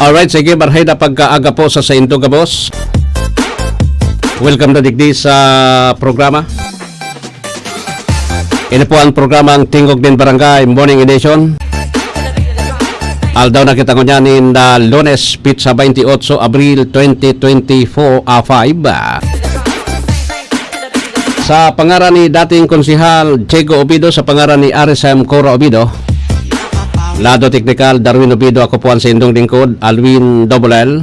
Alright, sige, barhay na pagkaaga po sa Sainto Gabos. Welcome na digdi sa programa. Ito po ang programang Tingog din Barangay Morning Edition. Aldaw na kita ko niyan in Lunes, Pizza 28, Abril 2024, 5. Sa pangaran ni dating konsihal Chego Obido, sa pangaran ni RSM Cora Obido, Lado Technical Darwin Obido, ako po ang sa indong lingkod Alwin L.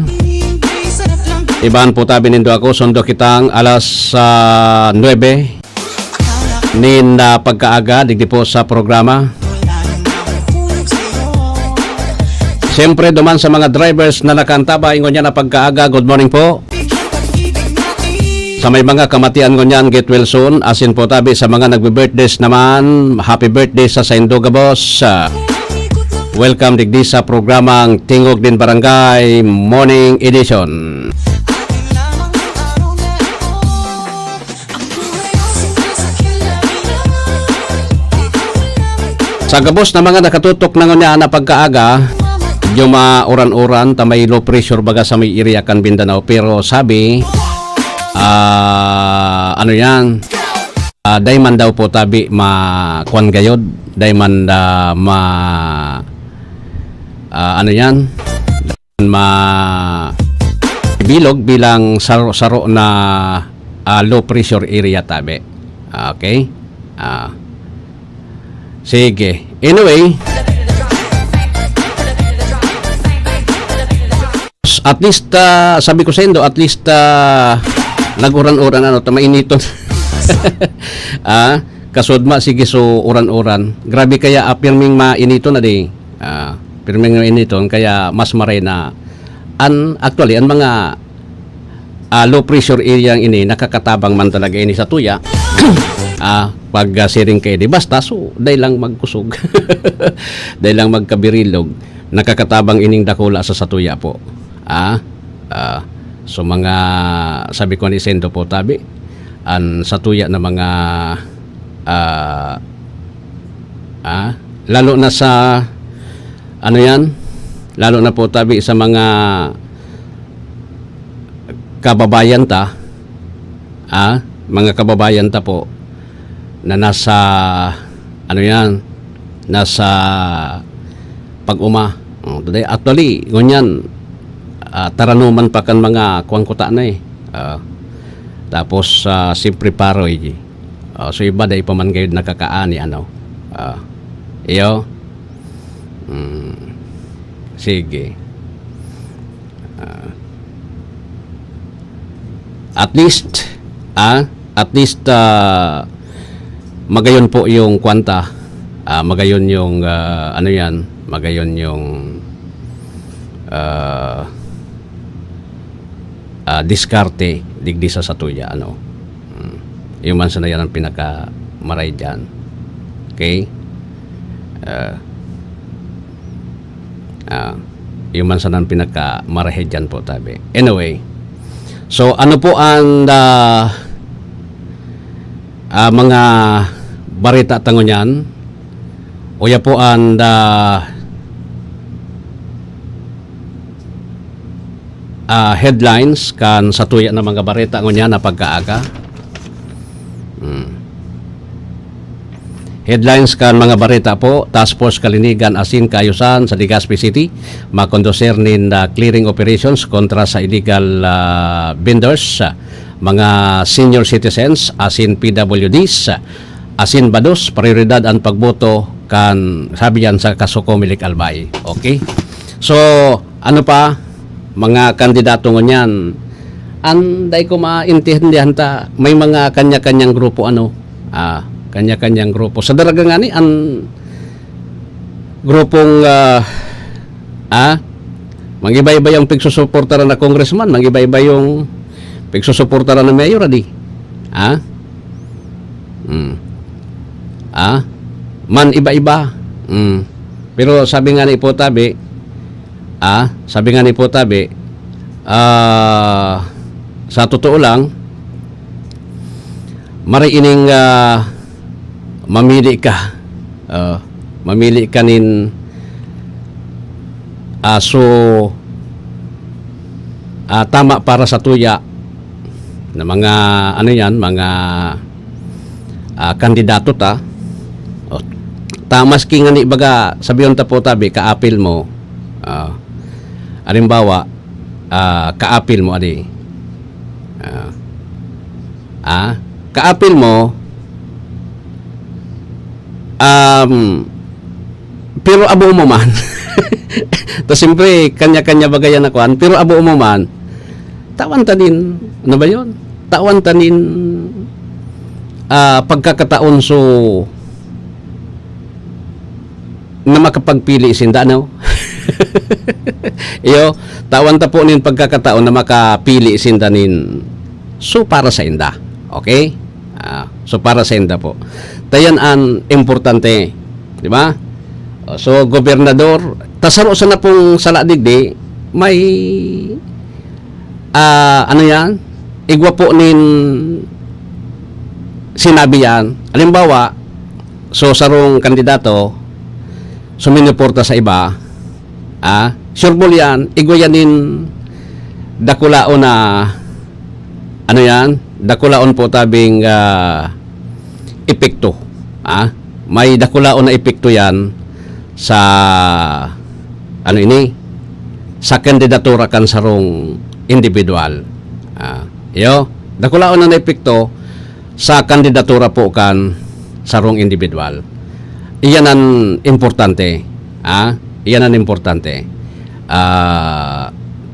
Iban po tabi nindo ako, sundo kitang alas 9 nin pagkaaga digdi po sa programa. Siyempre duman sa mga drivers na nakantaba ingon niya na pagkaaga, good morning po. Sa may mga kamatian ngunyan, get well soon. Asin po tabi sa mga nagbe-birthdays naman, happy birthday sa Sainto Gabos. Welcome digdi sa programang Tingog din Barangay Morning Edition. Sa Gabos na mga nakatutok na ngunya na pagkaaga, yung uran-uran, tamay low pressure baga sa may area kan Mindanao. Pero sabi, ano yan, dayman daw po tabi ma-kwan gayod, dayman ano yan, bilog bilang saro na low pressure area tabi. Okay? Sige. Anyway, at least sabi ko sa indo, at least nag-uran-uran ano, mainiton. Kasudma sige so uran-uran. Grabe kaya pirming mainito na di. Pirming mainiton kaya mas maray na actually ang mga low pressure area ini nakakatabang man talaga ini sa tuya. Pag siring kayo di basta so dahil lang magkusog. Dahil lang magkabirilog, nakakatabang ining dakula sa satuya po. So mga sabi ko ni Sendo po tabi ang satuya na mga lalo na sa ano yan, lalo na po tabi sa mga kababayan ta, mga kababayan ta po na nasa ano yan, nasa pag-uma. Actually ngunyan, taranuman pa kan mga kuwangkuta na tapos simpre paroy so iba day pa man kayo nakakaani ano iyo sige at least magayon po yung kwanta, magayon yung ano yan, magayon yung diskarte digdi sa satuya ano. Yung man sana yan ang pinaka maray dyan. Okay? Yung man sana ang pinaka maray dyan po tabi. Anyway, so ano po ang mga barita tangon yan, uya po ang headlines kan sa tuya na mga barita ngunya na pagkaaga. Headlines kan mga barita po, Task Force Kalinigan asin kaayusan sa Legazpi City makonduser nin clearing operations kontra sa illegal vendors, mga senior citizens asin PWDs asin bados, prioridad ang pagboto kan sabi yan sa Kasuko Milik Albay. Okay? So ano pa mga kandidato ngunyan, anday ko maintindihan ta, may mga kanya-kanyang grupo ano, kanya-kanyang grupo. Sa daraga nga ni, ang grupong mag-iba-iba yung pigsusuportara na congressman, mag-iba-iba yung pigsusuportara na mayor, adi. Man iba-iba. Pero sabi nga ni Potabi, sa totoo lang, mariining mamili ka nin so tama para sa tuya na mga ano yan, mga kandidato ta. O, tamas ki nga ni baga sabiyon ta po tabi kaapil mo. Halimbawa, kaapil mo adi. Kaapil mo pero abo mo man. To siyempre kanya-kanya bagayan akuan, pero abo mo man. Tawan tanin, ano ba 'yon? Tawan tanin pagkakataon so na makapagpili sinda no. Iyo, tawan ta po nin pagkakataon na makapili sinda nin so para sa inda. Okay? So para sa inda po. Tayan an importante, di ba? So gobernador, tasaro sa na pong saladigdi may ano yan? Igwa po nin sinabi yan. Halimbawa, so sarong kandidato suminuporta sa iba, sure po yan, igwa yanin dakulaon na ano yan? Dakulaon po tabing epekto. May dakulaon na epekto yan sa ano ini? Sa kandidatura kan sarong individual. Dakulaon na epekto sa kandidatura po kan sarong individual. Iyan ang importante. Iyan ang importante.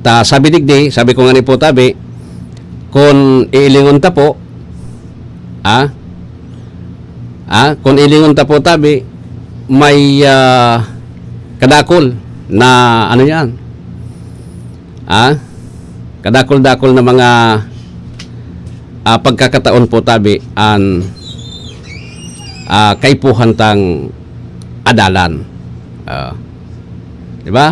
Sabi digdi, sabi ko nga ni po tabi, kung iilingon ta po, kung ilingon ta po tabi, may kadakol na ano yan, kadakol-dakol na mga pagkakataon po tabi an kaipuhan tang adalan. Di ba?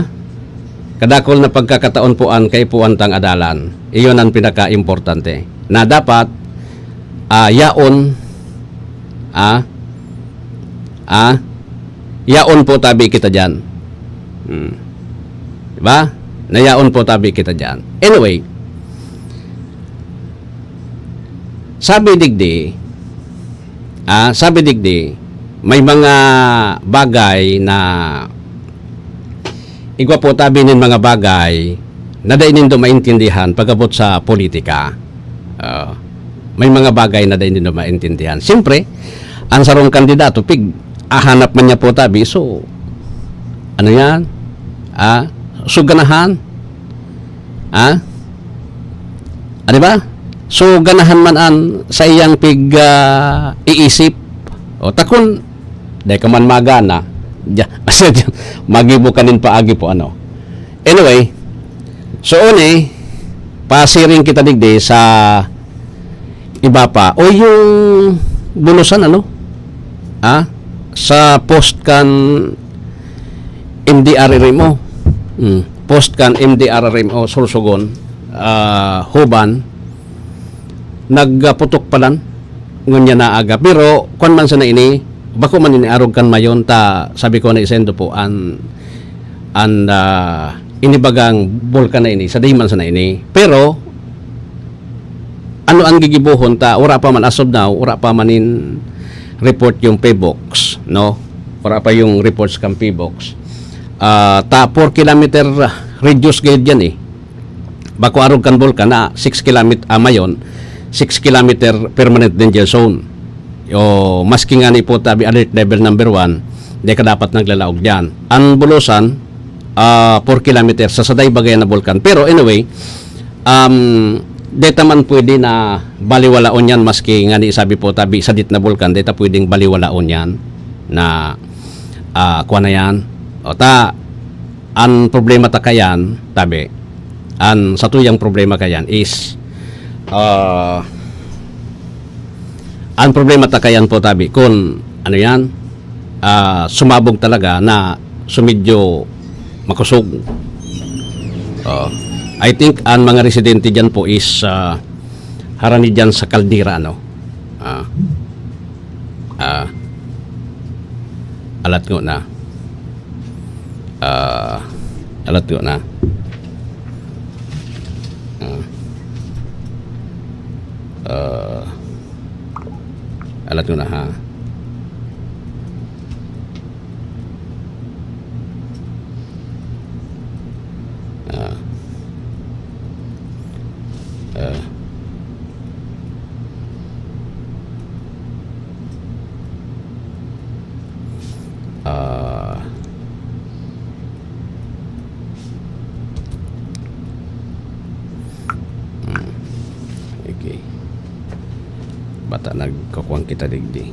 Kadakol na pagkakataon po an kaipuhan tang adalan. Iyon ang pinaka-importante. Na dapat yaon yaon po tabi kita diyan. Di ba? Nayaon po tabi kita diyan. Anyway, sabi digdi, may mga bagay na igwa po tabi nin mga bagay na dainin do maintindihan pagabot sa politika. May mga bagay na dainin do maintindihan. Siyempre, ang sarong kandidato, ahanap man niya po tabi, so, ano yan? So, ganahan. Di ba? So, ganahan man an sa iyang iisip. O, takon, dahil ka man magana, magibo kanin paagi po, ano. Anyway, so, pasiring kita digdi sa iba pa. O, yung bulusan, ano? Sa post kan MDRRM mo. Post kan MDRRM o Sorsogon, Huban, nagputok palan ngunya na aga. Pero kung man sana ini, bako man iniarog kan mayon ta, sabi ko na isendo po an inibagang bulkan na ini, sa diman sana ini. Pero ano ang gigibuhon ta, ura pa man as of now, ura pa man in report yung PBOX, no? Para pa yung reports kang PBOX. 4 kilometer radius gayud yan Bako arog kan bulkan na 6 kilometer mayon, 6 kilometer permanent danger zone. O maski nga ni po tabi alert level number 1, di ka dapat naglalaog diyan. Ang bulusan 4 kilometer sa saday bagay na bulkan. Pero anyway, deta man pwede na baliwalaon yan, maski nga ni sabi po tabi sadit na bulkan, deta pwedeng baliwalaon yan na kuha na yan. O ta, ang problema ta kayan tabi, ang satuyang problema kayan is ang problema ta kayan po tabi kung ano yan, sumabog talaga na sumidyo makusog. I think ang mga residente dyan po is harani dyan sa kaldira, ano? Alat ko na. Alat ko na ha. Ah. Ah. Ah. Okay. Bata nagkakuang kita digdi.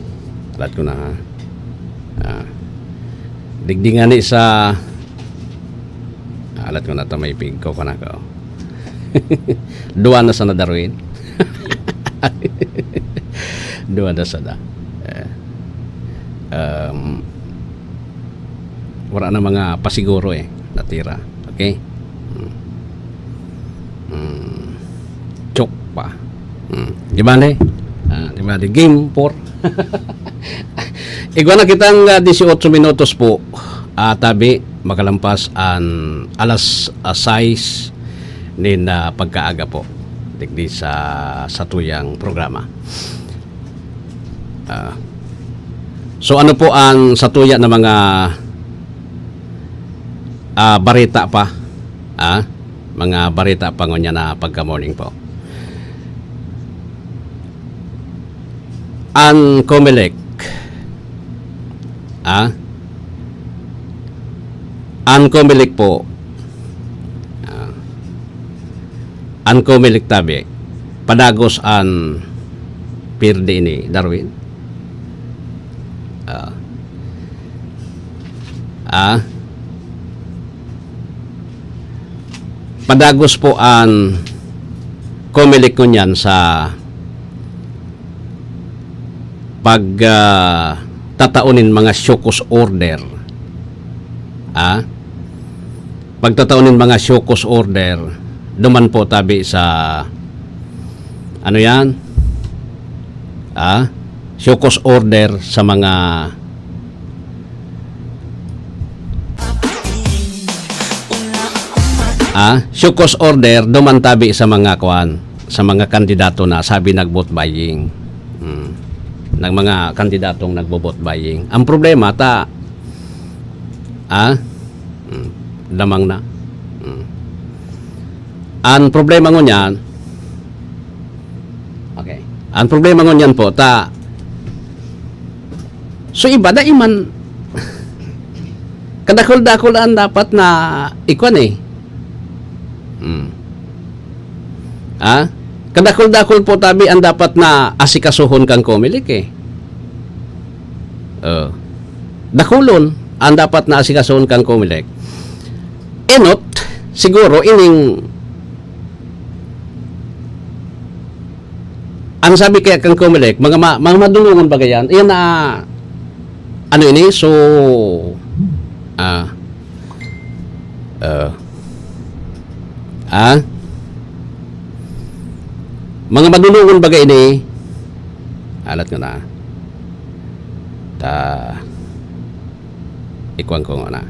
Alat ko na ha. Ah. Digdi nga ni sa alat ko na ta may pigko ka na ka. Dua na sa na Darwin. Dua na sa da. Wala na mga pasiguro natira. Okay? Chok pa. Di ba di ba game 4. Igwa na kitang 18 minutos po. Tabi makalampas an alas 6 nin pagkaaga po digdi sa tuyang programa. So ano po ang satuya na mga barita pa? Mga barita pa ngonya na pagka-morning po. Ang Comelec ang Comelec po ang Comelec tabi padagos an pirdi ini Darwin padagos po ang Comelec ko niyan sa pag tataunin mga shokus order. Pagtataunin mga shokus order, duman po tabi sa ano yan? Shokus order sa mga shokus order duman tabi sa mga sa mga kandidato na sabi nag-vote buying. Ng mga kandidatong nagbo-vote buying. Ang problema damang na. Ang problema ngunyan okay. Ang problema ngunyan po so iba da iman kadakol-dakol ang dapat na ikwan kadakol-dakol po tabi ang dapat na asikasuhon kang Comelec dakulon ang dapat na asikasuhon kang Comelec. Enot siguro ining ang sabi kaya kang Comelec mga madulungan ba gayan iyan na ano ini so mga madulungan bagay ini alat ko na ikuan ko na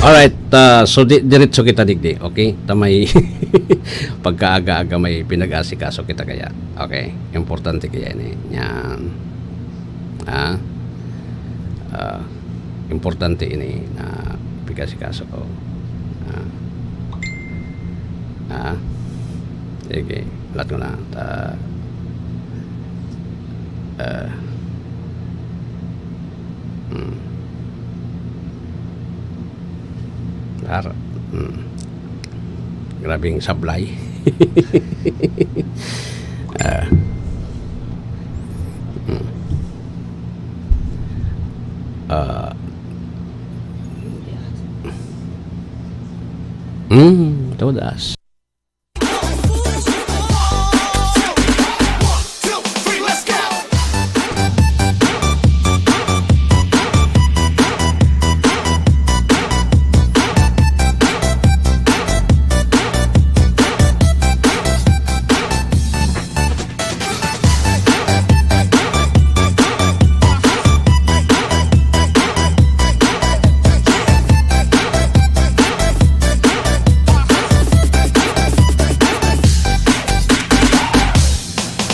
Alright, so diretso kita digdi, okay? Tamay pagkaaga-aga may pinag-asikaso kita kaya. Okay, importante kaya ini. Yan. Importante ini na pinag-asikaso ko. Sige, lahat ko na. Grabing sablay. Todas.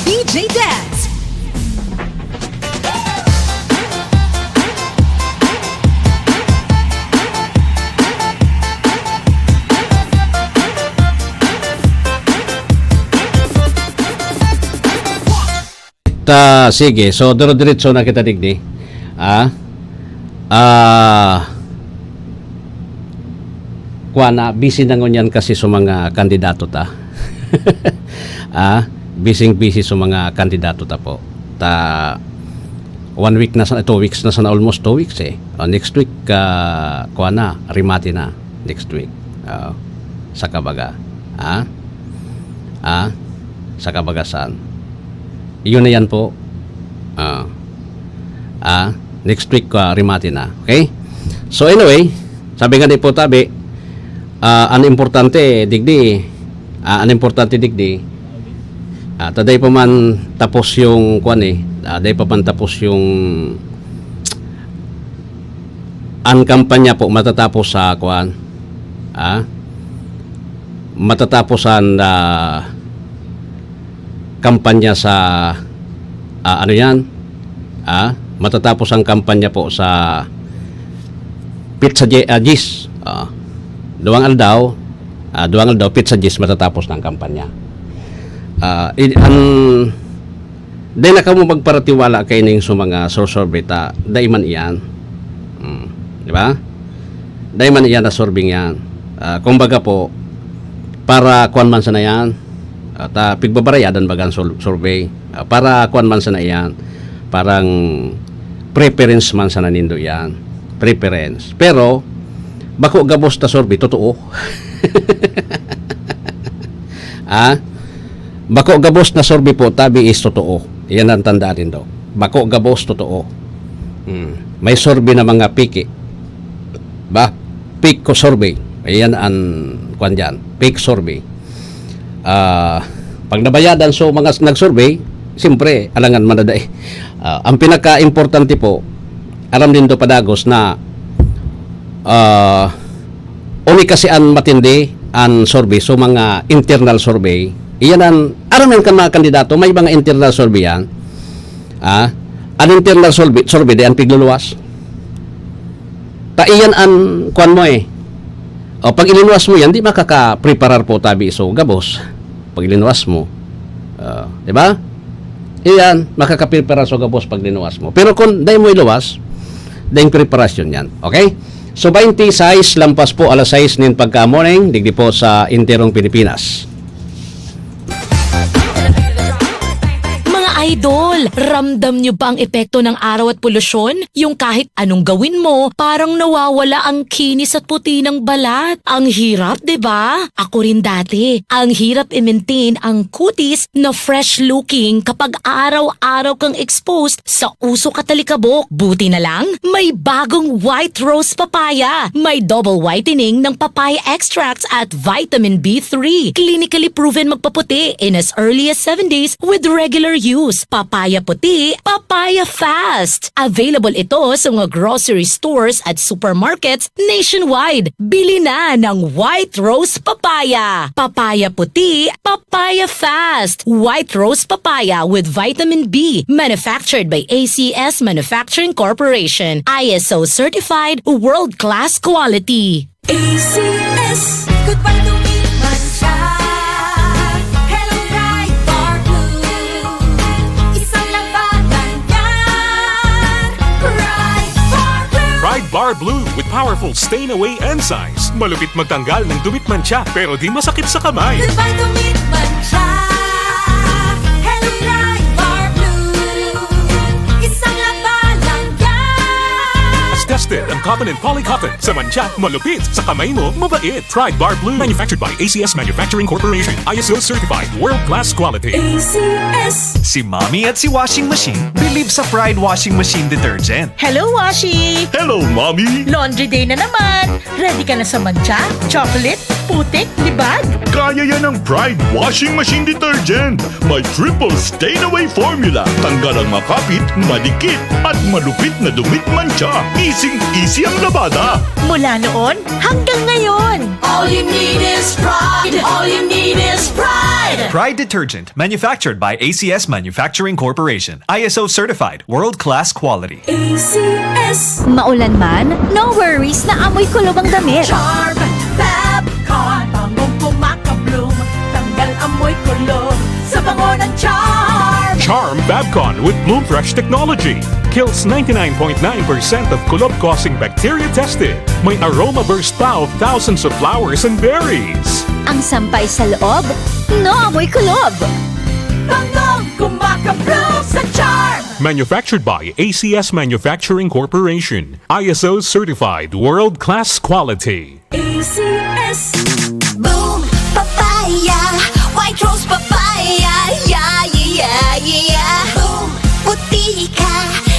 DJ Dance. Sige, so diretso na kita digdi. Kuana, busy na ngunyan kasi sa mga kandidato ta. Busy sa mga kandidato ta po. 1 week na sa 2 weeks na sa almost 2 weeks eh. Next week kuana, rimati na next week. Sa Kabaga. Sa Kabagasan. Iyon na yan po. Next week rimati na. Okay? So anyway, sabi nga di po tabi, ang importante digdi, taday pa man tapos yung kuan eh, taday pa man tapos yung ang kampanya po matatapos sa kuan. Matatapos ang kampanya sa ano yan? Matatapos ang kampanya po sa Pizza Gis. Duwang aldaw Pizza Gis matatapos ng kampanya. Dahil na ka mo magparatiwala kay ning sa mga survey ta, dahil man iyan. Di ba? Dahil man iyan na sorbing yan. Kumbaga po, para kuan man sa na yan, pigbabarayadan bagang survey. Para kuan man sa na yan, parang preference man sa nanindo yan. Preference. Pero, bako gabos ta survey, totoo. Bako gabos na survey po, tabi is totoo. Yan ang tandaan din daw. Bako gabos, totoo. May survey na mga piki. Peak ko survey. Ayan ang kwan dyan. Peak survey. Pag nabayadan so mga nag-survey, siyempre, alangan manaday. Ang pinaka-importante po, aram din do padagos na uni kasi ang matindi ang survey, so mga internal survey, iyan ang aramin kan mga kandidato, may mga internal survey yan. Ang internal survey di ang pigluluwas. Iyan ang kuan mo eh. Pag ilinuwas mo yan, di makaka-preparar po tabi so gabos. Pag ilinuwas mo. Di ba? Iyan, makaka-preparar so gabos pag linuwas mo. Pero kung dahil mo iluwas, dahil preparasyon yan. Okay? So 26 lampas po alas 6 nin pagka-morning, digdi po sa Interong Pilipinas. Idol, ramdam nyo ba ang epekto ng araw at polusyon? Yung kahit anong gawin mo, parang nawawala ang kinis at puti ng balat. Ang hirap, 'di ba? Ako rin dati. Ang hirap i-maintain ang kutis na fresh looking kapag araw-araw kang exposed sa usok at alikabok. Buti na lang, may bagong white rose papaya. May double whitening ng papaya extracts at vitamin B3. Clinically proven magpaputi in as early as 7 days with regular use. Stores. Papaya puti, papaya fast. Available ito sa mga grocery stores at supermarkets nationwide. Bili na ng White Rose Papaya. Papaya puti, papaya fast. White Rose Papaya with vitamin B. Manufactured by ACS Manufacturing Corporation. ISO certified, world-class quality. ACS, goodbye to me, Mancha. Hello, bright bar blue. Isang labanan yan. Bright bar blue. Pride Bar Blue with powerful stain-away enzymes. Malupit magtanggal ng dumit mancha pero di masakit sa kamay. Goodbye to me, Mancha. Hello, bright bar blue. Isang labanan yan. As tested ang cotton and polycotton. Sa mancha, malupit. Sa kamay mo, mabait. Pride Bar Blue. Manufactured by ACS Manufacturing Corporation. ISO certified. World-class quality. ACS. Si Mommy at si Washing Machine believe sa Pride Washing Machine Detergent. Hello, Washi! Hello, Mommy! Laundry day na naman! Ready ka na sa mancha, chocolate, putik, libag? Kaya yan ang Pride Washing Machine Detergent. May triple stain-away formula. Tanggal ang makapit, madikit, at malupit na dumit mancha. Easy ang labada. Mula noon hanggang ngayon! All you need is pride. All you need is pride. Pride Detergent, manufactured by ACS Manufacturing Corporation. ISO certified, world-class quality. ACS. Maulan man, no worries na amoy kulob ang damit. Charm, Fabcon. Bangong kumakabloom, tanggal amoy kulo sa bango ng charm! Charm Babcon with Bloom Fresh technology. Kills 99.9% of kulob-causing bacteria tested. May aroma burst pa of thousands of flowers and berries. Ang sampay sa loob, no amoy kulob. Bangong kumakabloom sa charm. Manufactured by ACS Manufacturing Corporation. ISO certified world-class quality. ACS. Boom, papaya. White rose papaya. Yeah, yeah, yeah. Boom, puti ka.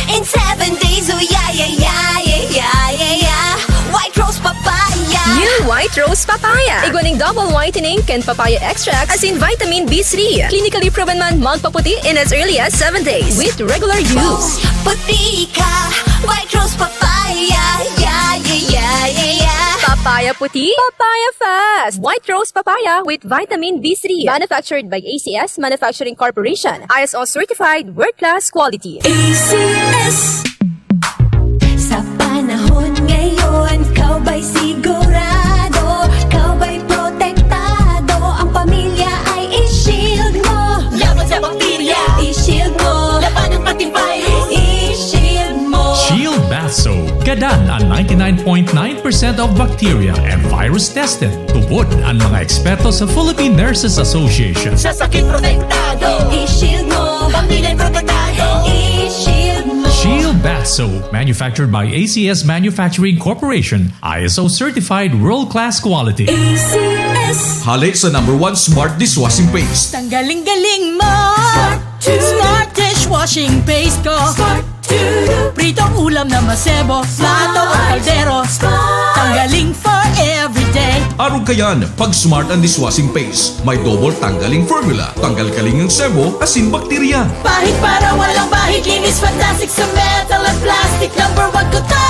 In 7 days, oh yeah, yeah, yeah, yeah, yeah, yeah, yeah. White rose papaya. New White Rose Papaya. Iguaning double whitening and papaya extract as in vitamin B3. Clinically proven man magpaputi in as early as 7 days with regular use. Puti ka. White rose papaya. Yeah, yeah, yeah, yeah, yeah. Papaya puti, papaya fast. White Rose Papaya with vitamin B3. Manufactured by ACS Manufacturing Corporation. ISO certified world-class quality. ACS. Sa panahon ngayon, kau ba'y sigurado? Kau ba'y protektado? Ang pamilya ay i-shield mo. Laban sa bakterya, i-shield mo. Laban ng pating virus, i-shield mo. Shield Bath Soap. Gadan ang 99.9% of bacteria and virus tested. Tubod ang mga eksperto sa Philippine Nurses Association. Sa sakit protektado, i-shield mo. Pamilya protektado, i-shield mo. Shield Bath Soap. Manufactured by ACS Manufacturing Corporation. ISO certified world-class quality. ACS. Hali sa #1 Smart Dishwashing Paste. Tanggaling-galing mo! to. Smart dishwashing paste ko! Smart to. Pritong ulam na masebo, plato o kaldero. Tanggaling for everyday. Araw kayan, pag Smart ang Dishwashing Paste, may double tanggaling formula. Tanggal kaling ng sebo, asin bakterya. Bahid para walang bahid, linis fantastic sa metal at plastic. #1 ko to.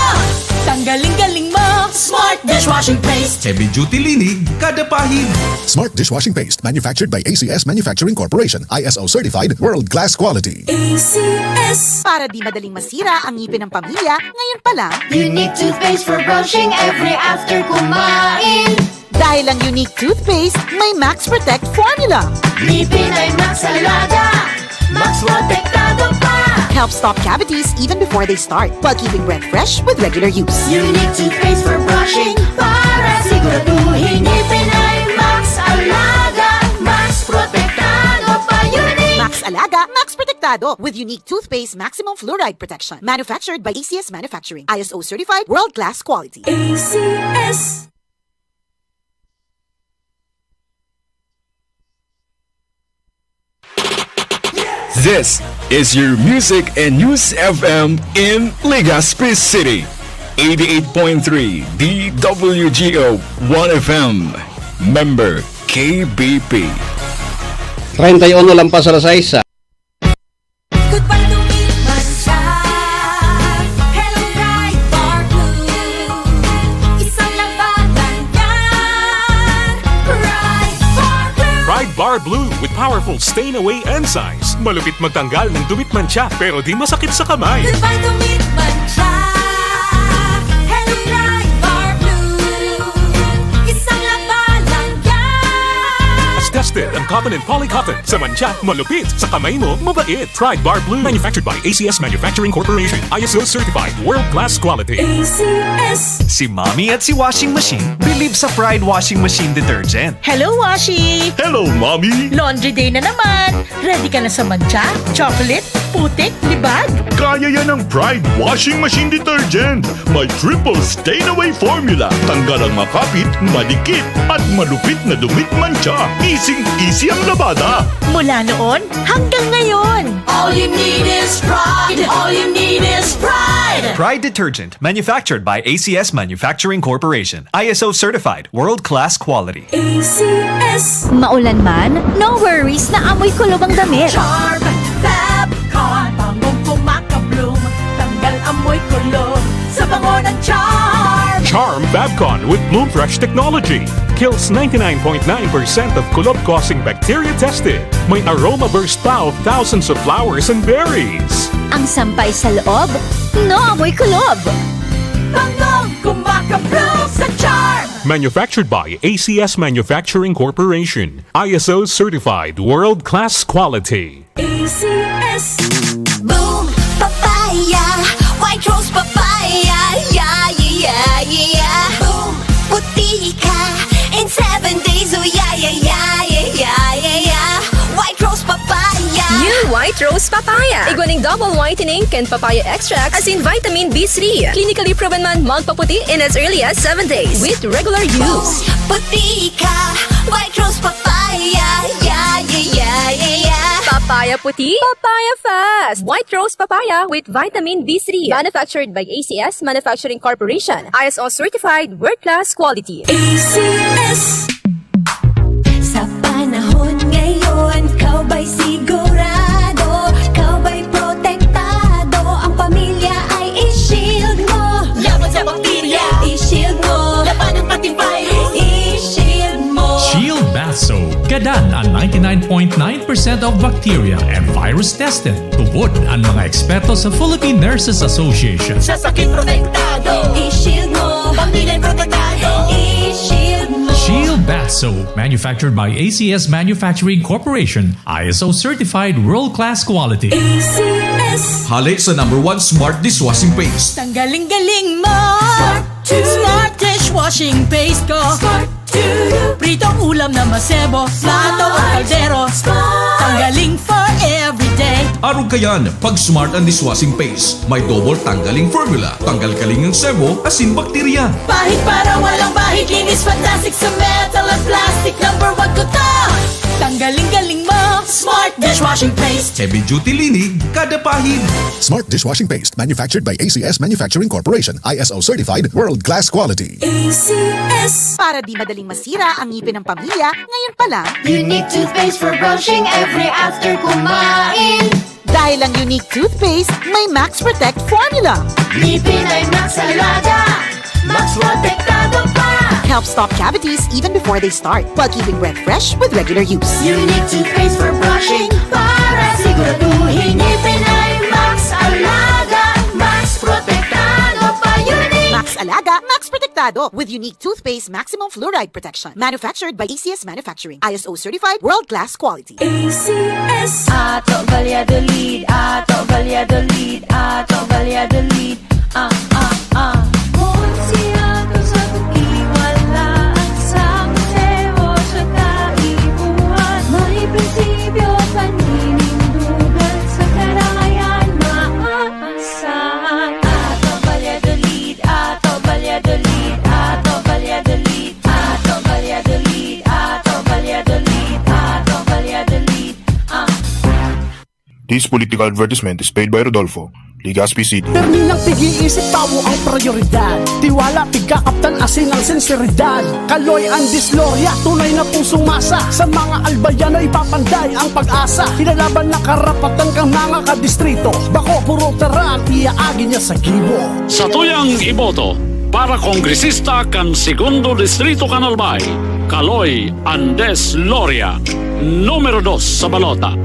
Tanggaling-galing mo! Smart dishwashing paste. Heavy duty linig, kada pahid. Smart Dishwashing Paste, manufactured by ACS Manufacturing Corporation. ISO certified, world-class quality. ACS. Para di madaling masira ang ngipin ng pamilya, ngayon pa lang, Unique toothpaste for brushing every after kumain. dahil ang unique toothpaste, may Max Protect formula. Ngipin ay Max Alaga. Max protektado pa. Helps stop cavities even before they start, while keeping breath fresh with regular use. Unique toothpaste for brushing para siguraduhin ngipin ay Max Alaga. Max protektado pa. Unique. Max Alaga, Max Protectado with unique toothpaste maximum fluoride protection. Manufactured by ACS Manufacturing. ISO certified, world-class quality. ACS. This is your Music and News FM in Legazpi City. 88.3 DWGO 1FM. Member KBP. 31 lampas alas 6. Bar Blue with powerful stain-away enzymes. Malupit magtanggal ng dumit mancha pero di masakit sa kamay. Goodbye dumit mancha. Hello Pride Bar Blue. Isang labalang yan. As tested ang cotton and polycotton. Sa mancha, malupit. Sa kamay mo, mabait. Pride Bar Blue. Manufactured by ACS Manufacturing Corporation. ISO certified. World-class quality. ACS. Si Mommy at si Washing Machine believe sa Pride Washing Machine Detergent. Hello, Washi! Hello, Mommy! Laundry day na naman! Ready ka na sa mancha, chocolate, putik, libag? Kaya yan ang Pride Washing Machine Detergent. May triple stain-away formula. Tanggal ang makapit, madikit, at malupit na dumit mancha. Easy ang labada. Mula noon hanggang ngayon! All you need is pride. All you need is pride. Pride Detergent, manufactured by ACS Manufacturing Corporation. ISO certified. World-class quality. ACS. Maulan man, no worries na amoy kulob ang damit. Charm Fabcon. Bangong kumakabloom. Tanggal amoy kulob sa bango ng Charm. Charm Fabcon with Bloom Fresh technology. Kills 99.9% of kulob-causing bacteria tested. May aroma burst pa of thousands of flowers and berries. Ang sampay sa loob, no amoy kulob. Bangong kumakabloom sa Charm. Manufactured by ACS Manufacturing Corporation. ISO certified. World-class quality. ACS. Boom papaya. White rose papaya. Yeah, yeah, yeah. Boom puti ka. In 7 days, oh yeah, yeah, yeah, yeah, yeah, yeah, yeah. White rose papaya. New White Rose Papaya. Iguaning double whitening and papaya extract as in vitamin B3. Clinically proven man magpaputi in as early as 7 days with regular use. Puti ka. White rose papaya. Yeah, yeah, yeah, yeah, yeah. Papaya puti, papaya fast. White Rose Papaya with vitamin B3. Manufactured by ACS Manufacturing Corporation. ISO certified world-class quality. ACS. Sa panahon ngayon, kau ba'y sigurado? Kau ba'y protektado? Ang pamilya ay i-shield mo. Laban sa bakterya, i-shield mo. Laban ng pati virus, i-shield mo. Shield Bath Soap. Gadan ang 99.9% of bacteria and virus tested. Tubod ang mga eksperto sa Philippine Nurses Association. Sa sakit protektado, i-shield mo. Pamilya'y protektado, i-shield mo. Shield Bath Soap, manufactured by ACS Manufacturing Corporation. ISO certified world-class quality. ACS. Hali sa #1 Smart Dishwashing Paste. Tanggaling-galing mo! Smart dishwashing paste ko! Pritong ulam na masebo, plato o kaldero. Tanggaling for everyday. Araw kayan, pag Smart ang Dishwashing Paste, may double tanggaling formula. Tanggal kaling ng sebo, asin bakterya. Bahid para walang bahid, linis fantastic sa metal at plastic. #1 ko to! Tanggaling-galing mo! Smart dishwashing paste! Heavy duty linig, kada pahid. Smart Dishwashing Paste, manufactured by ACS Manufacturing Corporation. ISO certified. World-class quality. ACS. Para di madaling masira ang ngipin ng pamilya, ngayon pa lang, Unique toothpaste for brushing every after kumain. dahil ang unique toothpaste, may Max Protect formula. Ngipin ay Max Alaga. Max protektado pa. Helps stop cavities even before they start, while keeping breath fresh with regular use. Unique toothpaste for brushing para siguraduhin ngipin ay Max Alaga. Max protektado pa. Unique. Max Alaga, Max Protectado with unique toothpaste maximum fluoride protection. Manufactured by ACS Manufacturing. ISO certified. World-class quality. ACS. Ato Valladolid, Ato Valladolid, Ato Valladolid. Monsiato sa pag-iwalaan sa museo sa kaibuhan. May prinsipyo, paninindugan sa karangayan maaasahan. Ato Valladolid, Ato Valladolid, Ato Valladolid, Ato Valladolid, Ato Valladolid, Ato Valladolid. This political advertisement is paid by Rodolfo, Legazpi City. Terminang tig-iisip tao ang prioridad. Tiwala, tigkakaptan, asin ang senseridad. Kaloy ang disloria, tunay na pusong masa. Sa mga albayano ipapanday ang pag-asa. Pinalaban na karapatan kang mga kadistrito. Bako puro taran, iaagi niya sa gibo. Sa tuyang iboto, para kongresista kan Segundo Distrito Canalbay, Kaloy Andes Loria, numero 2 sa balota.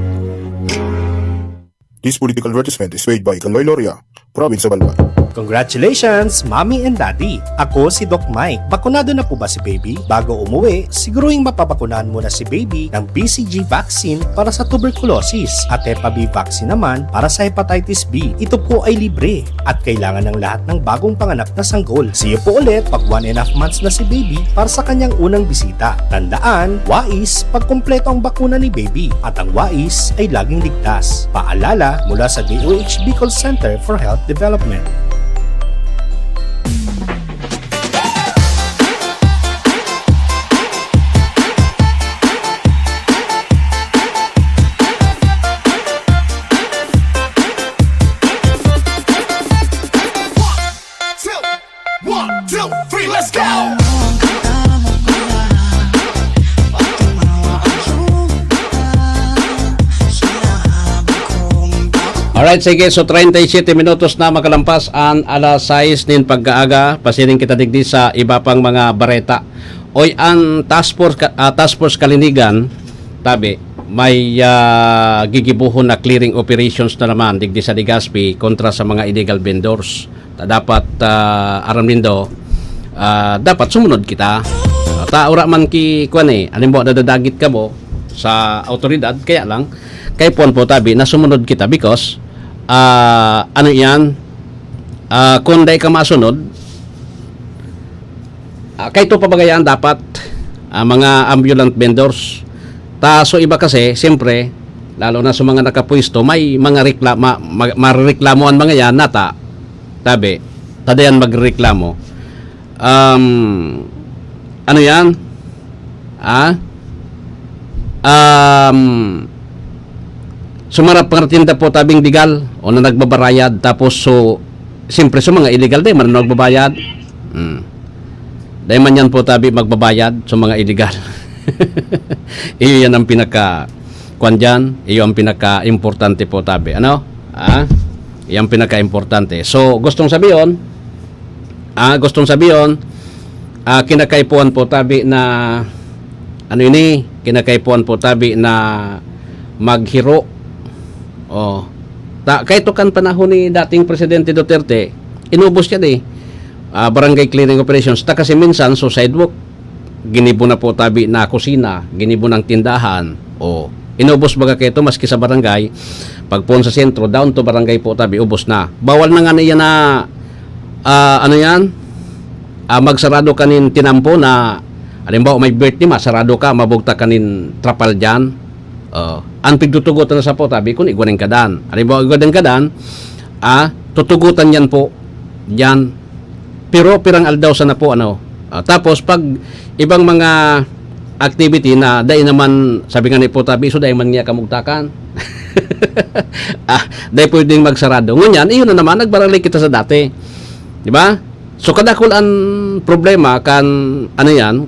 This political advertisement is paid by Kaloy Loria, Province of Albay. Congratulations, Mommy and Daddy! Ako si Doc Mike. Bakunado na po ba si Baby? Bago umuwi, siguruhing mapabakunahan muna si Baby ng BCG vaccine para sa tuberculosis at Hep B vaccine naman para sa hepatitis B. Ito po ay libre at kailangan ng lahat ng bagong panganak na sanggol. See you po ulit pag 1.5 months na si Baby para sa kanyang unang bisita. Tandaan, wais pag kumpleto ang bakuna ni Baby at ang wais ay laging ligtas. Paalala mula sa DOH Bicol Center for Health Development. Alright, sige. So, 37 minutos na makalampas ang alas 6 nin pagkaaga. Pasiling kita digdi sa iba pang mga bareta. Oy, ang Task Force Kalinigan, tabi, may gigibuhon na clearing operations na naman digdi sa Legazpi kontra sa mga illegal vendors. Dapat, aram nindo, dapat sumunod kita. Taura man ki, alim mo, nadadagit ka mo sa autoridad, kaya lang, kay po tabi, na sumunod kita because, ano yan, kung dahil ka masunod, kay ito pabagayaan dapat mga ambulant vendors. So iba kasi, siyempre, lalo na sa mga nakapwisto, may mga marireklamoan mga yan, nata, tabi, tadayan magreklamo. Ano yan? Sumarap pangatinda po tabing legal o na nagbabarayad tapos so siyempre sa mga illegal din man nagbabayad. Dahil man yan po tabi magbabayad sa mga illegal. Iyon ang pinaka kwan dyan, iyon ang pinaka-importante po tabi. Ano? Iyon ang pinaka-importante. So gustong sabihin kinakaipuan po tabi na ano ini, kinakaipuan po tabi na maghiro. Kahit kan panahon ni dating Presidente Duterte, inubos yan barangay clearing operations. Kasi minsan, so sidewalk, ginibo na po tabi na kusina, ginibo ng tindahan, inubos baga kayo maski sa barangay, pagpon sa sentro, down to barangay po tabi, ubos na. Bawal na nga niya na, magsarado kanin tinampo na, halimbawa may birthday, masarado ka, mabugta kanin trapal dyan, ang pigtutugutan na sa po tabi kung igwaning kadan. Halimbawa igwaning kadan, tutugutan yan po yan. Pero pirang aldaw sa na po tapos pag ibang mga activity na dahil naman sabi nga ni po tabi so dahil man niya kamugtakan. Dahil pwedeng magsarado. Ngunyan, iyon na naman nagbarali kita sa dati. Di ba? So kadakol ang problema kan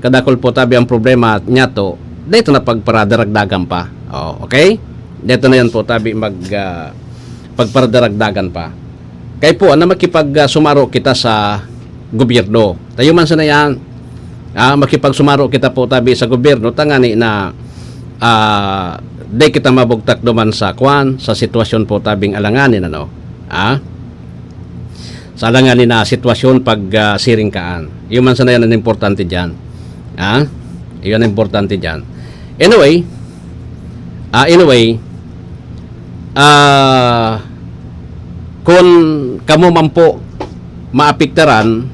kadakol po tabi ang problema niya to. Dito na pagparadaragdagan pa. Okay? Dito na yan po tabi pagparadaragdagan pa. Kaya po, makipag-sumaro kita sa gobyerno. Tayo man sana yan. Makipag-sumaro kita po tabi sa gobyerno. Tangani na di kita mabugtak duman sa sa sitwasyon po tabing alanganin. Sa alanganin na sitwasyon pag siringkaan. Yung man sana yan ang importante dyan. Iyon ang importante dyan. Anyway, kung kamo man po maapiktaran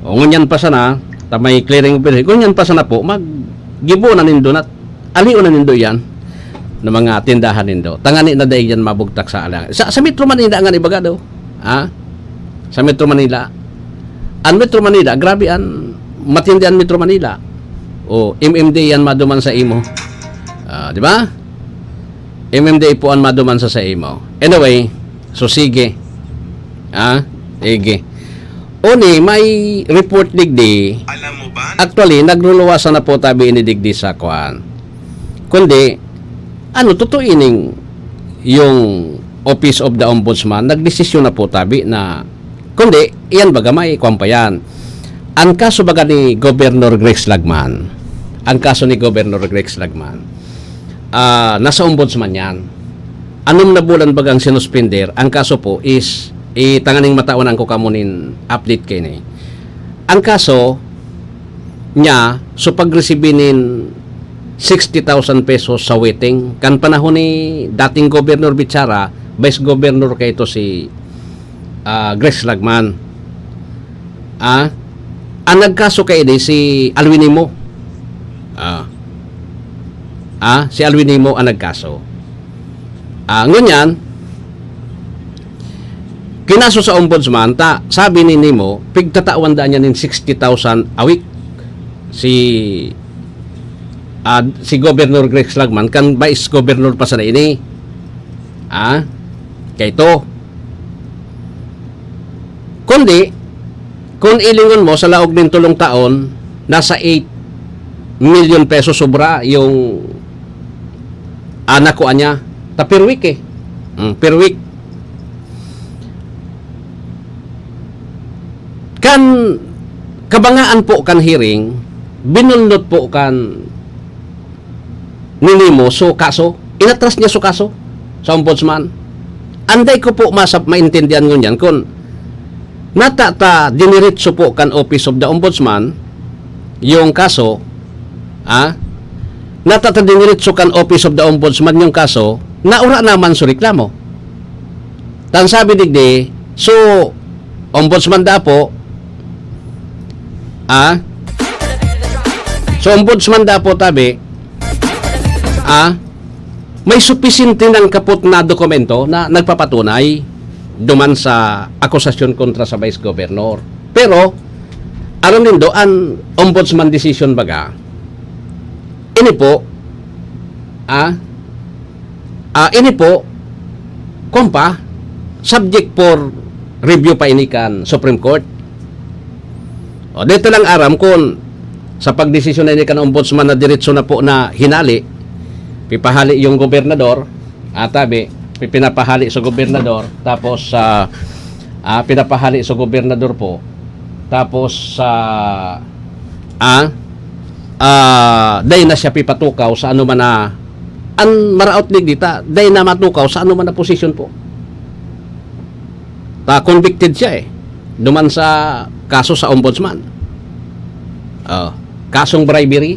ngunyan pa sana tamay clearing ngunyan pa sana po maggibo na nindo at aliw na nindo yan ng mga tindahan nindo tangani na dahil yan mabugtak sa alang sa Metro Manila nga ibaga daw sa Metro Manila grabe an matindi ang Metro Manila MMD yan maduman sa imo. Di ba? MMD po ang maduman sa imo. Anyway, so sige. Sige. May report digdi. Alam mo ba? Actually, nagluluwasan na po tabi inidigdi sa kuan. Kundi, totoo ining yung Office of the Ombudsman, nagdesisyon na po tabi na Kundi, iyan baga may kwan pa yan. Ang kaso baga ni Governor Rex Lagman, nasa ombudsman yan. Anong na bulan bagang sinuspender, ang kaso po is, tanganing matawanan ko kamunin update kayo ni. Ang kaso niya, so pagresibinin 60,000 pesos sa waiting, kan panahon ni dating Governor Bichara, Vice Governor kay ito si Rex Lagman. Ang nagkaso kay ini si Alwinimo. Si Alwinimo ang nagkaso. Ngunyan, kinaso sa ombudsman, sabi ni Nimo, pigtatawan daan niya ng 60,000 a week. Si Governor Rex Lagman, kan Vice Governor pa sa na ini. Kaya ito. Kundi, kung ilingon mo sa laog ng tulong taon, nasa 8 million pesos sobra yung anak ko niya. Per week per week. Kan kabangaan po kan hearing, binulnot po kan ninimo so kaso, inatras niya so kaso sa ombudsman. Anday ko po maintindihan ngunyan kung natata diniritso po kan Office of the Ombudsman yung kaso, natata diniritso kan Office of the Ombudsman yung kaso, naura naman so reklamo. Tan sabi digdi, so ombudsman da po, so ombudsman da po tabi, may supisinte ng kaput na dokumento na nagpapatunay duman sa akusasyon kontra sa Vice Governor. Pero, aron din do, ang ombudsman decision baga, ini po, kompa, subject for review pa ini kan Supreme Court. O, dito lang aram kung sa pagdesisyon na ini kan ombudsman na diretso na po na hinali, pipahali yung gobernador, tabi, pinapahali sa gobernador, tapos pinapahali sa gobernador po, tapos day na siya pipatukaw sa ano man na ang maraot dita, day na matukaw sa ano man na posisyon po. Convicted siya duman sa kaso sa ombudsman. Kasong bribery.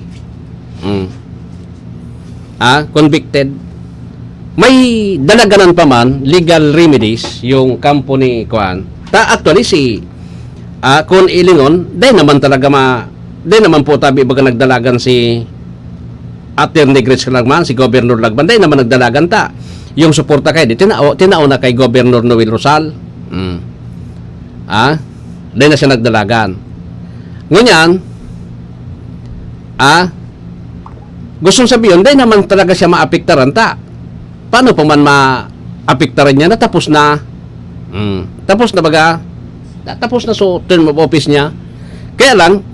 Convicted. May dalaganan pa man legal remedies yung kampo ni Kuan. Actually kung ilingon, day naman po tabi baga nagdalagan si Attorney Rex Lagman, si Governor Lagman, day naman nagdalagan yung suporta kay tinao na kay Governor Noel Rosal. Day na siya nagdalagan. Ngunyan, gustong sabihin, day naman talaga siya maapektaran paano pa man maapektaran niya na tapos na baga, tapos na so term of office niya. Kaya lang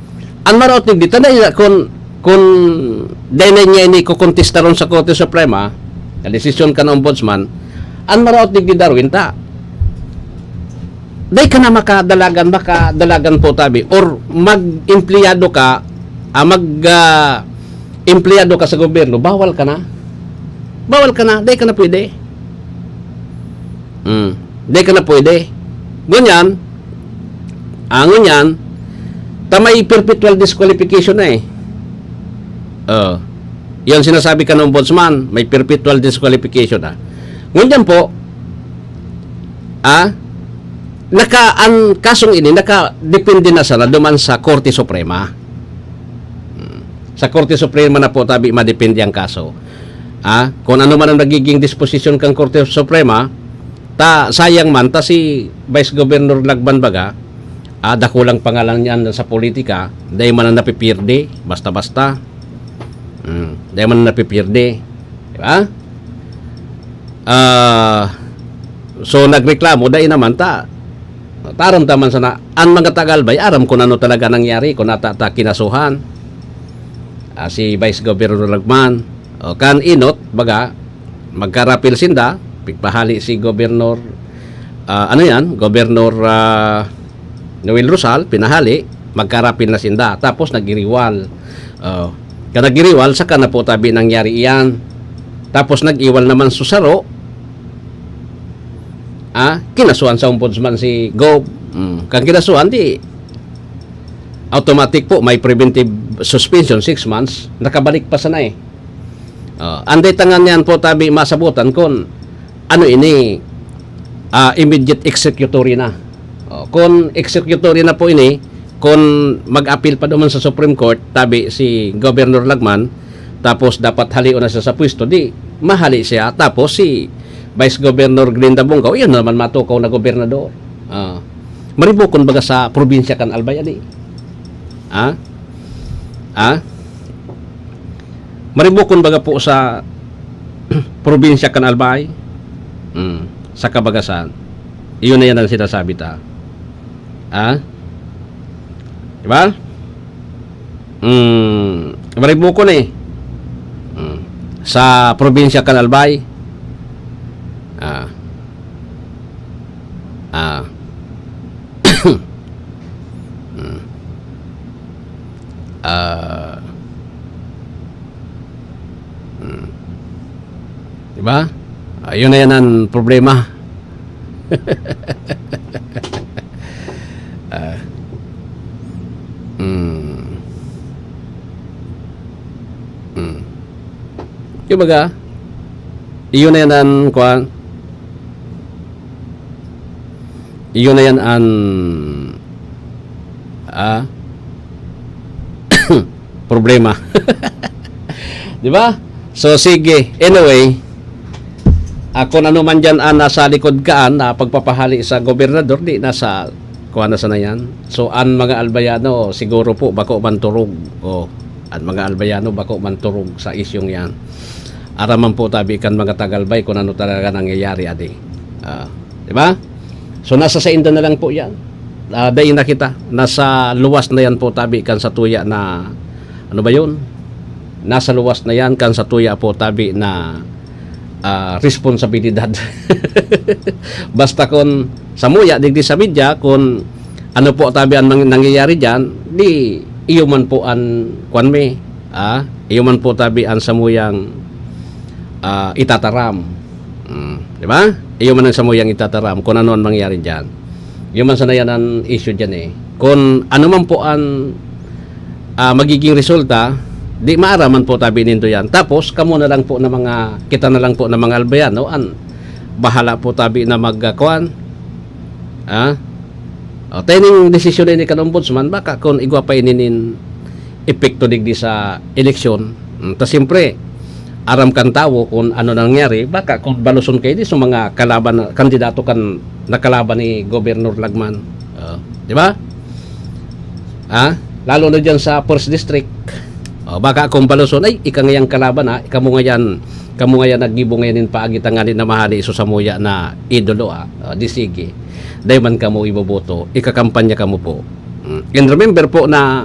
ang maraot dito na kung dahil niya ini kukontesta ron sa Korte Suprema na desisyon ka ng ombudsman, ang maraot di Darwin dahil ka na makadalagan po tabi or mag-empleyado ka empleyado ka sa gobyerno, bawal ka na, dahil ka na pwede. Dahil ka na pwede. Ngunyan, may perpetual disqualification na yan sinasabi ka ng ombudsman, may perpetual disqualification na. Ngunyan po, ang kasong ini, nakadepende na sana duman sa Korte Suprema. Sa Korte Suprema na po tabi madepende ang kaso. Kung ano man ang nagiging disposisyon kang Korte Suprema, sayang man si Vice Governor Lagban baga, dakulang pangalan niyan sa politika, dahil man ang napipirde, basta-basta. Dahil man ang napipirde. Diba? So nagreklamo, dahil naman taram taman sana, ang mga tagalbay, aram kung ano talaga nangyari, kung kinasuhan. Si Vice Governor Lagman, kan inot baga magkarapil sinda pigpahali si Governor ano yan, Governor Noel Rosal, pinahali, magkarapil na sinda. Tapos nagiriwal. Kanagiriwal, saka na po tabi nangyari iyan. Tapos nag-iwal naman susaro. Kinasuhan sa ombudsman si Gov. Kang kinasuhan, di automatic po, may preventive suspension, 6 months. Nakabalik pa sana eh. Anday tangan yan po tabi masabutan kung ano ini, immediate executory na. Kung executory na po ini, kung mag-appeal pa naman sa Supreme Court, tabi si Governor Lagman, tapos dapat haliw na siya sa pwesto, di mahali siya. Tapos si Vice Governor Glinda Bongao, yun naman matukaw na gobernador. Maribukon baga sa probinsya kan Albay, di? Maribukon baga po sa probinsya kan Albay, sa Kabagasan. Iyon na yan ang sinasabi ta. Diba? Maribukon eh. Sa probinsya kan Albay. Diba? Ayun na yan ang problema. Yung baga, iyon na yan ang kuwan. Iyon na yan ang problema. Diba? So sige, anyway, kung ano man dyan nasa likod kaan na pagpapahali sa gobernador, di nasa kuha na sana yan. So ang mga Albayano siguro po bako manturog. Ang mga Albayano bako manturog sa isyong yan. Araman po tabi kan mga Tagalbay kung ano talaga nangyayari adi. Diba? So nasa sa inda na lang po yan. Dayin na kita. Nasa luwas na yan po tabi kan sa tuya na ano ba yun? Nasa luwas na yan kan sa tuya po tabi na responsibilidad. Basta kung samuya digdi sa media kung ano po tabi ang nangyayari diyan, di iyo man po an kwanme, iyo man po tabi ang samuyang itataram. Di ba? Iyo man ang samuyang itataram kung ano ang mangyayari diyan. Iyo man sana yan ang issue diyan eh. Kung ano man po ang magiging resulta, di maaraman po tabi ninto yan. Tapos kamo na lang po na mga kita na lang po na mga Albayano an bahala po tabi na magkuan. Taining desisyon ni kan ombudsman baka kung igwa pa ininin epekto digdi sa eleksyon. Ta siyempre aram kan tawo kung ano nangyari baka kung baluson kay di sa mga kalaban kandidato kan nakalaban ni Governor Lagman. Di ba? Lalo na diyan sa 1st District. Baka kung baluson ay ikangayang kalaban kamo ngayan naggibo ngayon paagitanganin na mahali iso sa muya na idolo di sige dayman kamo iboboto ikakampanya kamo po. And remember po na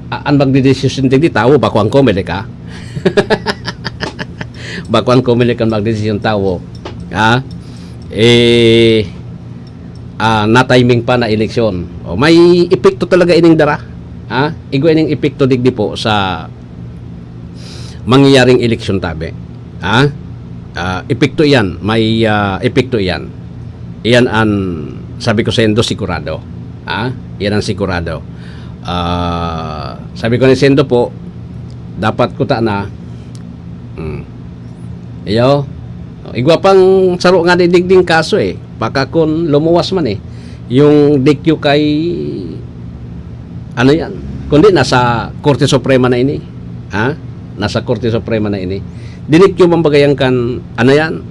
ang magdedesisyon di tawo bako ang komele ka. Bako ang komele kan magdedesisyon tawo. Na timing pa na eleksyon. May epekto talaga ining dara. Igo ining epekto digdi po sa mangyayaring eleksyon tabi. Epekto yan, may epekto yan. Iyan ang sabi ko sa Sendo sigurado. Yan ang sigurado. Sabi ko ni Sendo po, dapat ko ta na igwa pang saro nga di digding kaso eh. Baka kung lumuwas man eh. Yung DQ kay ano yan? Kundi nasa Korte Suprema na ini. Nasa Korte Suprema na ini. Dinikyo mambagayan kan ano yan?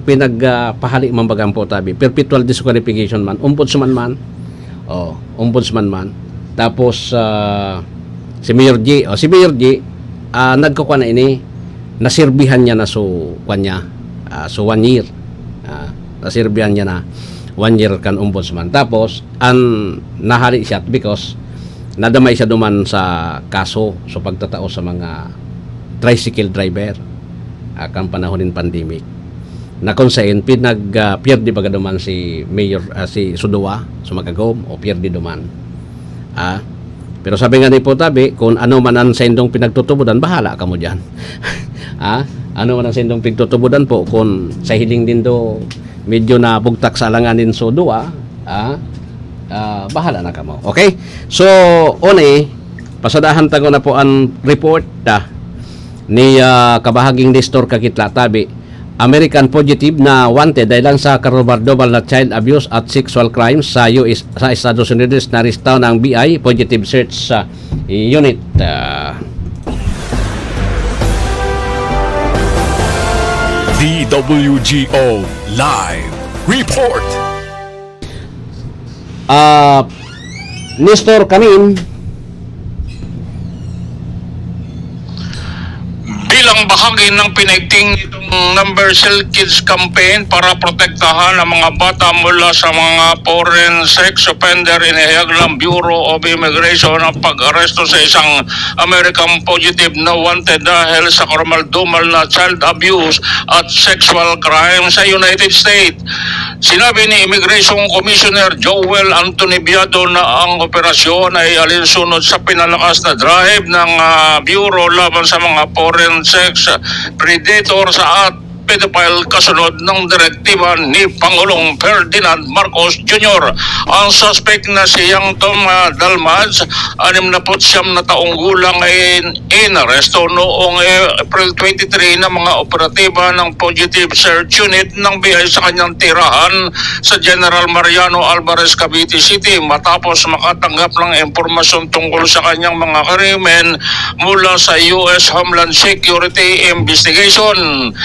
Pinagpahali mambagang po tabi. Perpetual disqualification man. Ombudsman man. Ombudsman man. Tapos si Mayor G. Si Mayor G nagkukuha na ini. Nasirbihan niya na so kanya. So 1 year. Nasirbihan niya na 1 year kan ombudsman. Tapos ang nahali siya because nadamay siya duman sa kaso so pagtatao sa mga tricycle driver kang panahon ng pandemic. na kung saan pinag-pierdi baga duman si Mayor si Sudua Sumagagom o pierdi duman. Pero sabi nga ni po tabi, kung ano man ang sendong pinagtutubudan, bahala ka mo dyan. Ano man ang sendong pinagtutubudan po, kung sa hiling din do medyo na bugtak sa alanganin Sudua, bahala na ka mo. Okay? So, pasadahan tago na po ang report ni kabahaging Nestor Kakitla tabi, American fugitive na wanted dahil lang sa karubardobal na child abuse at sexual crimes sa US, sa Estados Unidos, naristaw ng BI Fugitive Search Unit. DWGO Live Report. Nestor Kamin, bilang bahagi ng pinaigting itong Number Cell Kids campaign para protektahan ang mga bata mula sa mga foreign sex offender, inihayag ng Bureau of Immigration ang pag-aresto sa isang American fugitive na wanted dahil sa karumal-dumal na child abuse at sexual crime sa United States. Sinabi ni Immigration Commissioner Joel Anthony Biado na ang operasyon ay alinsunod sa pinalakas na drive ng Bureau laban sa mga foreign sex predator sa pedophile kasunod ng direktiba ni Pangulong Ferdinand Marcos Jr. Ang suspect na si Yang Tom Dalmads, 69 na taong gulang, ay inaresto noong April 23 ng mga operatiba ng Fugitive Search Unit ng BI sa kanyang tirahan sa General Mariano Alvarez, Cavite City matapos makatanggap ng impormasyon tungkol sa kanyang mga krimen mula sa US Homeland Security Investigation.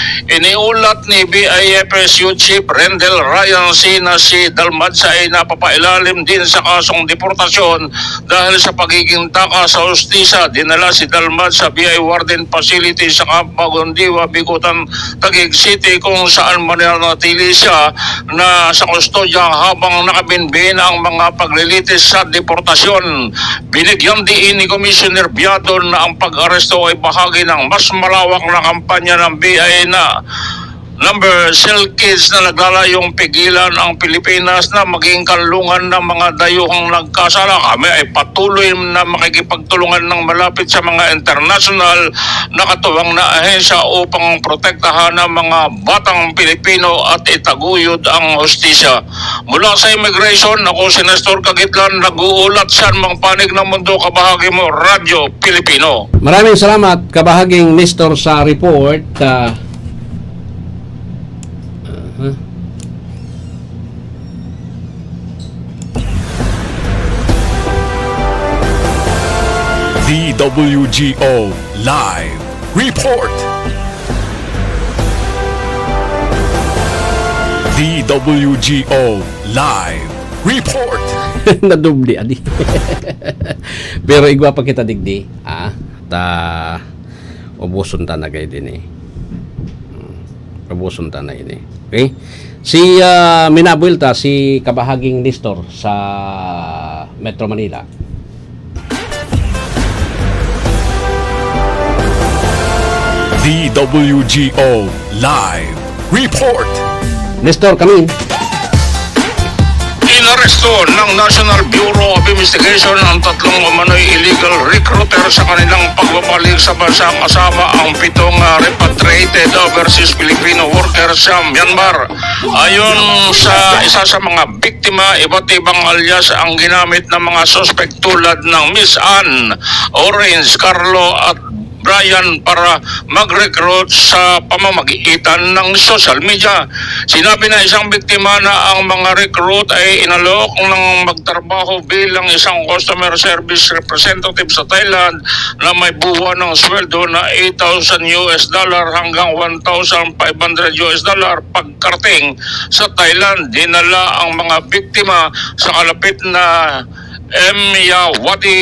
Iniulat ni BIFSU Chief Rendell Ryan na si Dalmads ay napapailalim din sa kasong deportasyon dahil sa pagiging taka sa hustisya. Dinala si Dalmads sa BI Warden Facility sa Camp Magundiwa, Bigutan, Taguig City kung saan mananatili siya na sa kustodya habang nakabinbin ang mga paglilitis sa deportasyon. Binigyan din ni Commissioner Biado na ang pag-aresto ay bahagi ng mas malawak na kampanya ng BI na Number Cell Kids na naglalayong pigilan ang Pilipinas na maging kanlungan ng mga dayuhang nagkasala. Kami ay patuloy na makikipagtulungan ng malapit sa mga international na katuwang na ahensya upang protektahan ang mga batang Pilipino at itaguyod ang hustisya. Mula sa Immigration, ako si Nestor Kakitlan, nag-uulat sa mga panig ng mundo, kabahagi mo, Radyo Pilipino. Maraming salamat kabahaging Nestor sa report. DWGO Live Report. DWGO Live Report. Nadubli adi. Pero igwa pa kita digdi, ubuson ta na gay din ubuson ta na ini. Okay? Si minabuelta si kabahaging Nestor sa Metro Manila. DWGO Live Report. Nestor Kamin. Inaresto ng National Bureau of Investigation ang tatlong umano'y illegal recruiter sa kanilang pagbabalik sa bansa kasama ang 7 repatriated overseas Filipino workers sa Myanmar. Ayon sa isa sa mga biktima, iba't ibang alias ang ginamit ng mga suspect tulad ng Miss Ann, Orange, Carlo at Brian para mag-recruit sa pamamagitan ng social media. Sinabi na isang biktima na ang mga recruit ay inalok ng magtrabaho bilang isang customer service representative sa Thailand na may buwan ng sweldo na $8,000 hanggang $1,500 pagkarating sa Thailand. Dinala ang mga biktima sa kalapit na Miyawati,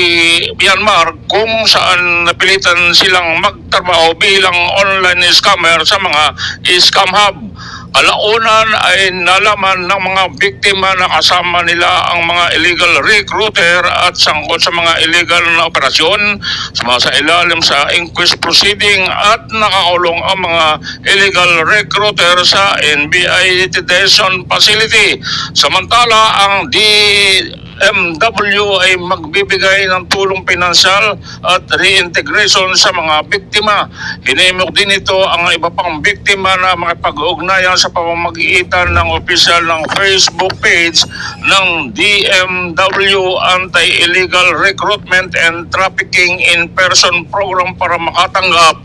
Myanmar, kung saan napilitan silang magtrabaho bilang online scammer sa mga scam hub. Kalaunan ay nalaman ng mga biktima na kasama nila ang mga illegal recruiter at sangkot sa mga illegal na operasyon, sumasa ilalim sa inquest proceeding at nakakulong ang mga illegal recruiter sa NBI detention facility. Samantala, ang DMW ay magbibigay ng tulong pinansyal at reintegration sa mga biktima. Hinimok din ito ang iba pang biktima na makipag-ugnayan sa pamamagitan ng opisyal ng Facebook page ng DMW Anti-Illegal Recruitment and Trafficking in Person Program para makatanggap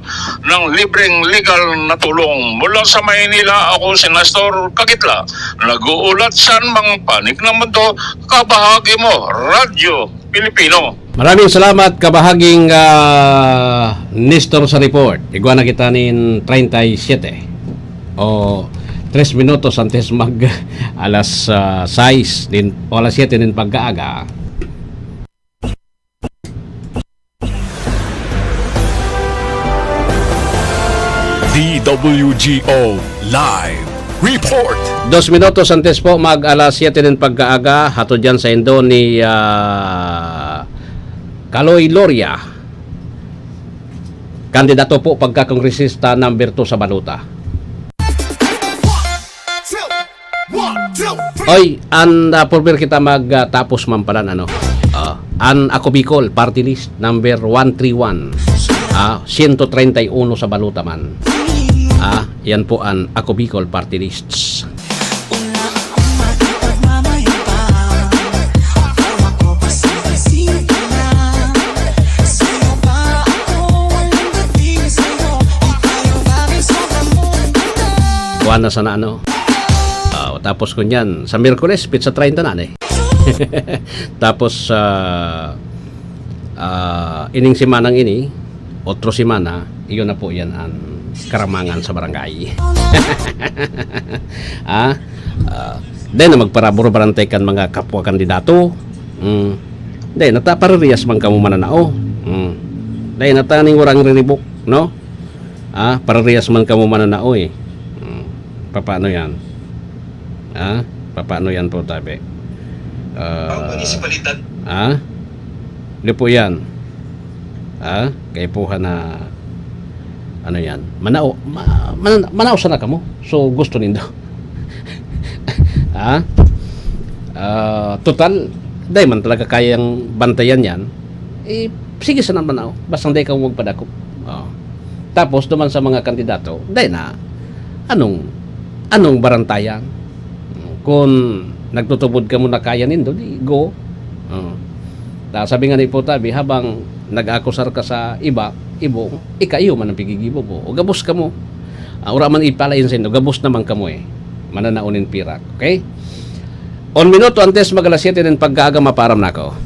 ng libreng legal na tulong. Mula sa Maynila, ako si Nestor Kagitla, nag-uulat sa mga panig ng mundo, kabahagi mo, Radyo Pilipino. Maraming salamat kabahaging Nestor sa report. Igwa na kita nin 37 o 3 minutos antes mag alas 6 din o alas 7 din pagkaaga. DWGO Live Report. 2 minutos antes po mag alas 7 din pagkaaga. Hatod dyan sa Indo ni Kaloy Loria, kandidato po pagkakongresista number 2 sa Baluta. Oy, pulver kita magtapos mampalan an ako Bicol party list number 131, 131 sa Baluta man. Yan po ang ako Bicol party lists. Kuha na sana tapos ko niyan sa Miyerkules pizza 30 na tapos ining simanang ini otro simana iyon na po yan ang karamangan sa barangay. Dahil na magparaburo barantekan mga kapwa kandidato. Dahil nataparirias man kamo mananao. Dahil nataning warang riribok, no? Paririas man kamo mananao eh. Paano yan? Paano yan po tabi? Hindi po yan. Kaya po na ano yan? Manao sana ka mo. So gusto nindo. Total, dahil man talaga kayang bantayan yan, sige sana manao. Basta hindi ka magpadako. Tapos naman sa mga kandidato, dahil na anong barantayan? Kung nagtutubod ka mo na kaya nindo, di go. Sabi nga ni po tabi, habang nag-akusar ka sa ibong, ikayo man ang pigigibo mo. O gabos ka mo. Ura man ipalain sa indo, gabos naman ka mo mananaunin pirak. Okay? On minuto antes mag alas 7 din pagkaaga maparam na ako.